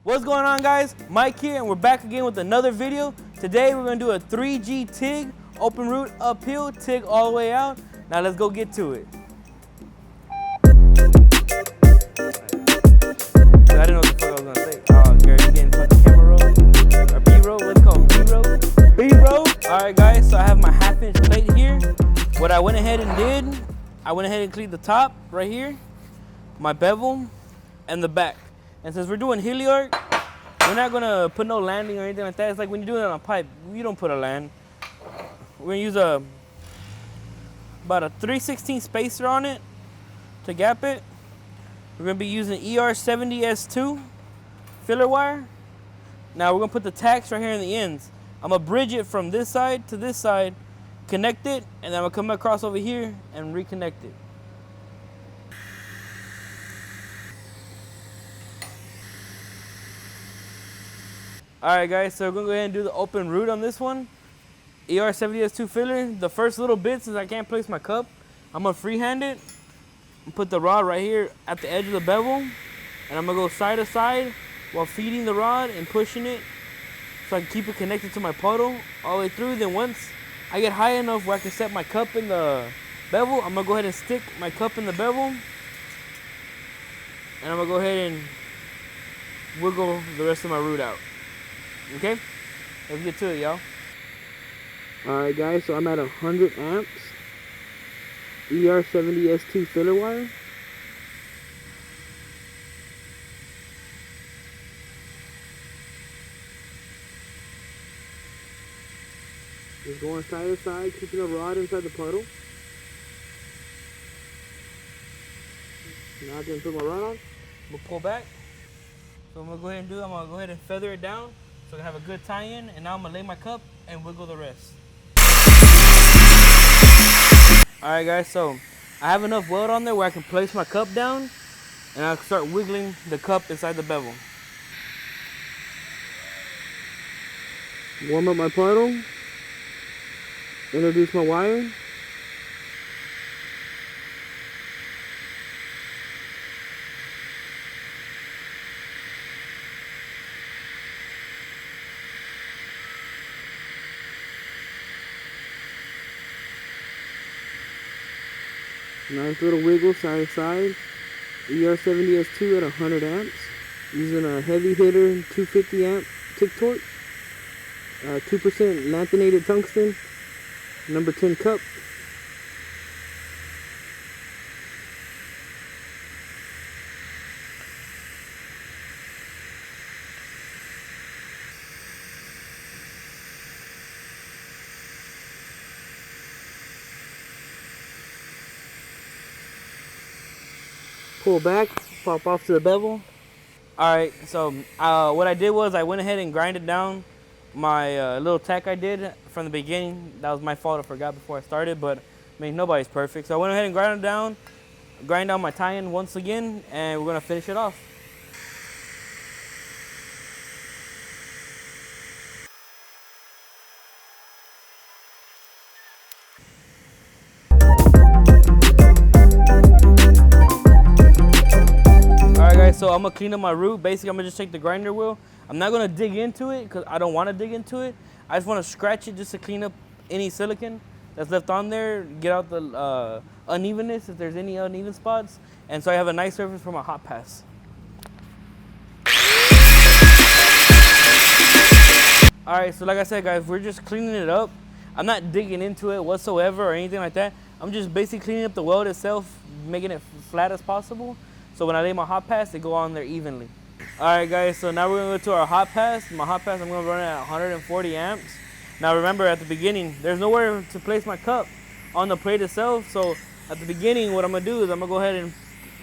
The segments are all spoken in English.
What's going on, guys? Mike here, and we're back again with another video. Today we're going to do a 3G TIG open root uphill, TIG all the way out. Now let's go get to it. I didn't know what the fuck I was going to say. Oh, Gary, you getting fucking camera roll? Or B-roll? What's it called? B-roll? B-roll? Alright guys, so I have my 1/2-inch plate here. What I went ahead and did, I went ahead and cleaned the top right here, my bevel, and the back. And since we're doing heli arc, we're not gonna put no landing or anything like that. It's like when you're doing it on a pipe, you don't put a land. We're gonna use about a 3/16 spacer on it to gap it. We're gonna be using ER70S2 filler wire. Now we're gonna put the tacks right here in the ends. I'm gonna bridge it from this side to this side, connect it, and then I'm gonna come across over here and reconnect it. Alright guys, so we're gonna go ahead and do the open root on this one. ER70S2 filler. The first little bit, since I can't place my cup, I'm gonna freehand it and put the rod right here at the edge of the bevel, and I'm gonna go side to side while feeding the rod and pushing it so I can keep it connected to my puddle all the way through. Then once I get high enough where I can set my cup in the bevel, I'm gonna go ahead and stick my cup in the bevel, and I'm gonna go ahead and wiggle the rest of my root out. Okay, let's get to it, y'all. Alright guys, so I'm at 100 amps, ER70S2 filler wire. Just going side to side, keeping the rod inside the puddle. Now I'm gonna put my rod on. We'll pull back. So I'm gonna go ahead and I'm gonna go ahead and feather it down so I can have a good tie-in, and now I'm gonna lay my cup and wiggle the rest. Alright guys, so I have enough weld on there where I can place my cup down, and I'll start wiggling the cup inside the bevel. Warm up my puddle, introduce my wire. Nice little wiggle side to side. ER70S2 at 100 amps. Using a heavy hitter 250 amp TIG torque. 2% lanthanated tungsten. Number 10 cup. Pull back, pop off to the bevel. Alright, so what I did was I went ahead and grinded down my little tack I did from the beginning. That was my fault, I forgot before I started, but I mean, nobody's perfect. So I went ahead and grind down my tie-in once again, and we're gonna finish it off. So I'm gonna clean up my root. Basically, I'm gonna just take the grinder wheel. I'm not gonna dig into it because I don't want to dig into it. I just want to scratch it just to clean up any silicone that's left on there, get out the unevenness if there's any uneven spots, and so I have a nice surface for my hot pass. All right, so like I said, guys, we're just cleaning it up. I'm not digging into it whatsoever or anything like that. I'm just basically cleaning up the weld itself, making it flat as possible. So when I lay my hot pass, they go on there evenly. All right, guys, so now we're gonna go to our hot pass. My hot pass, I'm gonna run it at 140 amps. Now remember, at the beginning, there's nowhere to place my cup on the plate itself. So at the beginning, what I'm gonna do is I'm gonna go ahead and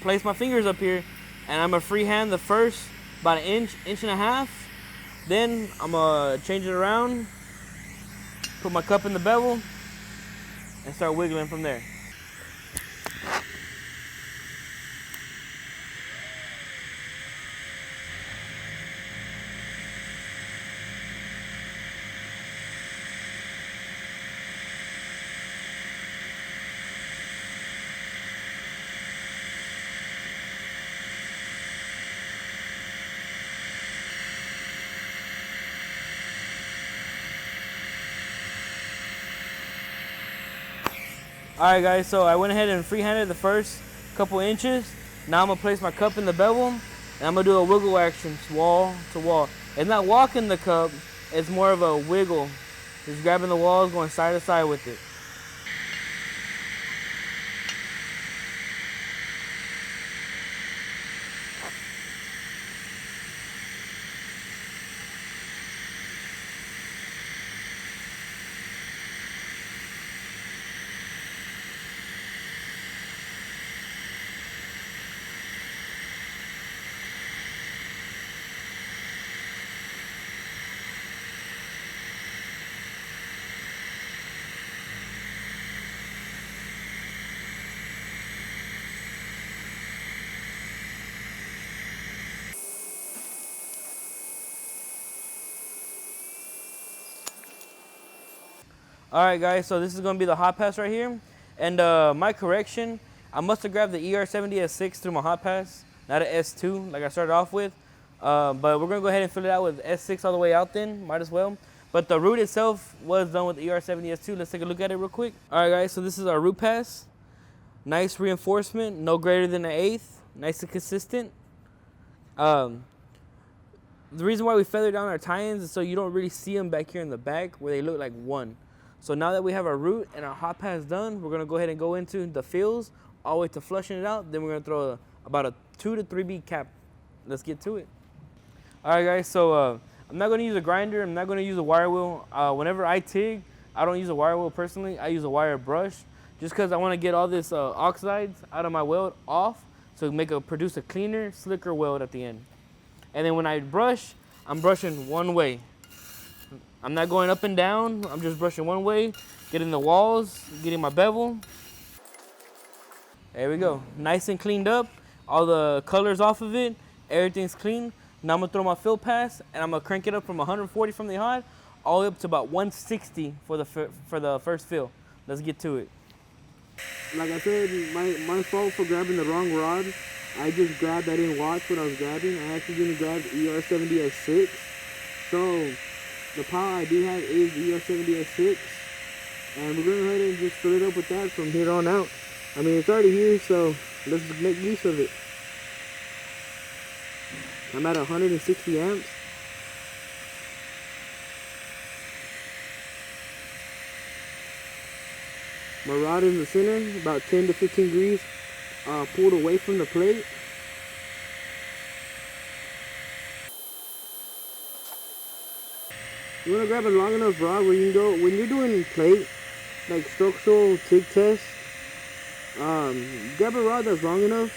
place my fingers up here, and I'm gonna freehand the first about an inch, inch and a half. Then I'm gonna change it around, put my cup in the bevel, and start wiggling from there. Alright guys, so I went ahead and freehanded the first couple inches. Now I'm gonna place my cup in the bevel and I'm gonna do a wiggle action, wall to wall. It's not walking the cup, it's more of a wiggle. Just grabbing the walls, going side to side with it. Alright guys, so this is going to be the hot pass right here. And my correction, I must have grabbed the ER70S6 through my hot pass, not an S2 like I started off with. But we're going to go ahead and fill it out with S6 all the way out then, might as well. But the root itself was done with the ER70S2. Let's take a look at it real quick. Alright guys, so this is our root pass. Nice reinforcement, no greater than an eighth, nice and consistent. The reason why we feather down our tie-ins is so you don't really see them back here in the back where they look like one. So now that we have our root and our hot pass done, we're gonna go ahead and go into the fills all the way to flushing it out. Then we're gonna throw about a 2 to 3 bead cap. Let's get to it. All right guys, so I'm not gonna use a grinder. I'm not gonna use a wire wheel. Whenever I TIG, I don't use a wire wheel personally. I use a wire brush just cause I wanna get all this oxides out of my weld off so produce a cleaner, slicker weld at the end. And then when I brush, I'm brushing one way. I'm not going up and down, I'm just brushing one way, getting the walls, getting my bevel. There we go, nice and cleaned up, all the colors off of it, everything's clean. Now I'm gonna throw my fill pass and I'm gonna crank it up from 140 from the hot, all the way up to about 160 for the first fill. Let's get to it. Like I said, my fault for grabbing the wrong rod. I just grabbed, I didn't watch what I was grabbing. I actually didn't grab the ER70S6. So the power I do have is the ER70S6, and we're going to go ahead and just fill it up with that from here on out. I mean, it's already here, so let's make use of it. I'm at 160 amps. My rod is in the center, about 10 to 15 degrees pulled away from the plate. You want to grab a long enough rod where you can go, when you're doing plate, like structural TIG test, grab a rod that's long enough,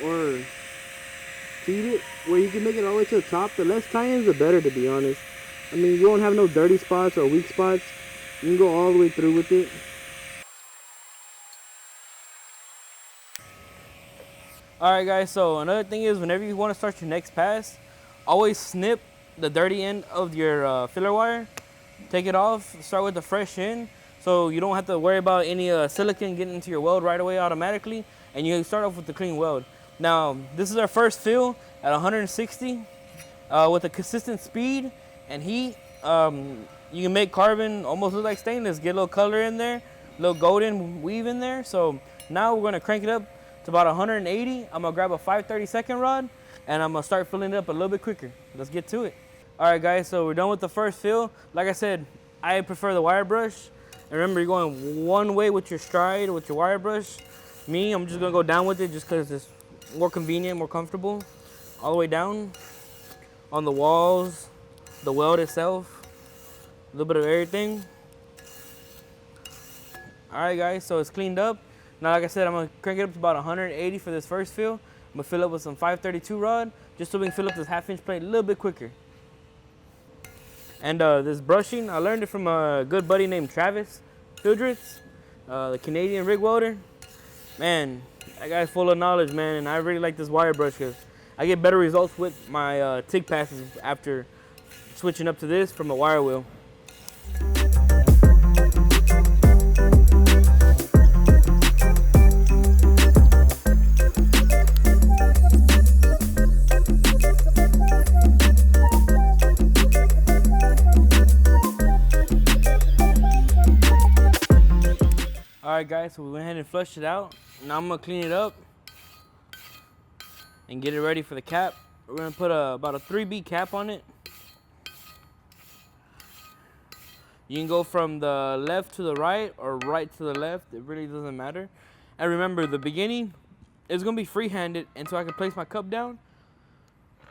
or feed it, where you can make it all the way to the top. The less tie-ins, the better, to be honest. I mean, you won't have no dirty spots or weak spots. You can go all the way through with it. Alright guys, so another thing is whenever you want to start your next pass, always snip the dirty end of your filler wire. Take it off, start with the fresh end, so you don't have to worry about any silicone getting into your weld right away automatically, and you start off with the clean weld. Now, this is our first fill at 160 with a consistent speed and heat. You can make carbon almost look like stainless, get a little color in there, a little golden weave in there. So now we're gonna crank it up to about 180. I'm gonna grab a 5/32 rod and I'm gonna start filling it up a little bit quicker. Let's get to it. All right guys, so we're done with the first fill. Like I said, I prefer the wire brush. And remember, you're going one way with your stride, with your wire brush. Me, I'm just gonna go down with it just cause it's more convenient, more comfortable. All the way down on the walls, the weld itself, a little bit of everything. All right guys, so it's cleaned up. Now, like I said, I'm gonna crank it up to about 180 for this first fill. I'm gonna fill up with some 532 rod, just so we can fill up this 1/2 inch plate a little bit quicker. And this brushing, I learned it from a good buddy named Travis Hildreth, the Canadian rig welder. Man, that guy's full of knowledge, man, and I really like this wire brush because I get better results with my TIG passes after switching up to this from a wire wheel. Alright Alright guys, so we went ahead and flushed it out. Now I'm gonna clean it up and get it ready for the cap. We're gonna put about a 3B cap on it. You can go from the left to the right or right to the left. It really doesn't matter. And remember, the beginning is gonna be free-handed until I can place my cup down.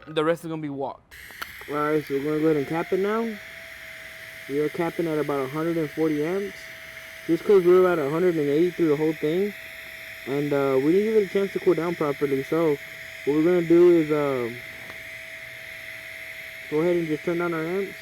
The rest is gonna be walked. Alright, so we're gonna go ahead and cap it now. We are capping at about 140 amps. Just because we were at 180 through the whole thing. And we didn't give it a chance to cool down properly. So what we're gonna do is go ahead and just turn down our amps.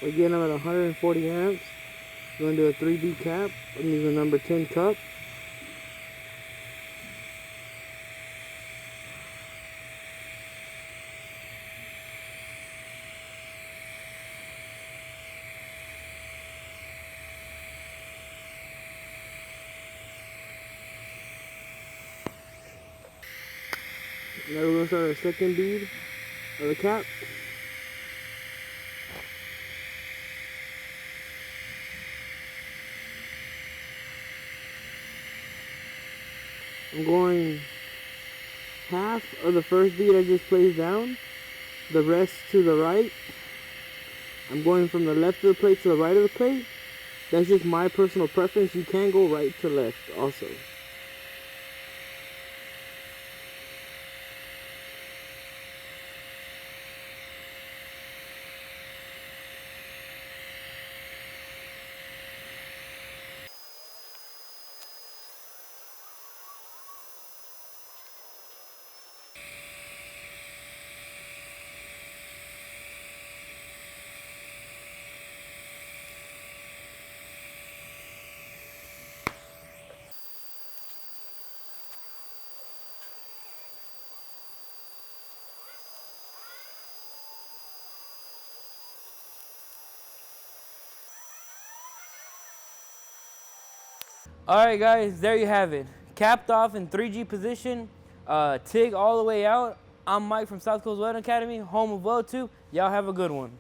Again, I'm at 140 amps. We're going to do a 3B cap. I'm using number 10 cup. Now we're going to start our second bead of the cap. I'm going half of the first bead I just placed down, the rest to the right. I'm going from the left of the plate to the right of the plate. That's just my personal preference. You can go right to left also. Alright guys, there you have it. Capped off in 3G position, TIG all the way out. I'm Mike from South Coast Welding Academy, home of Weld Tube. Y'all have a good one.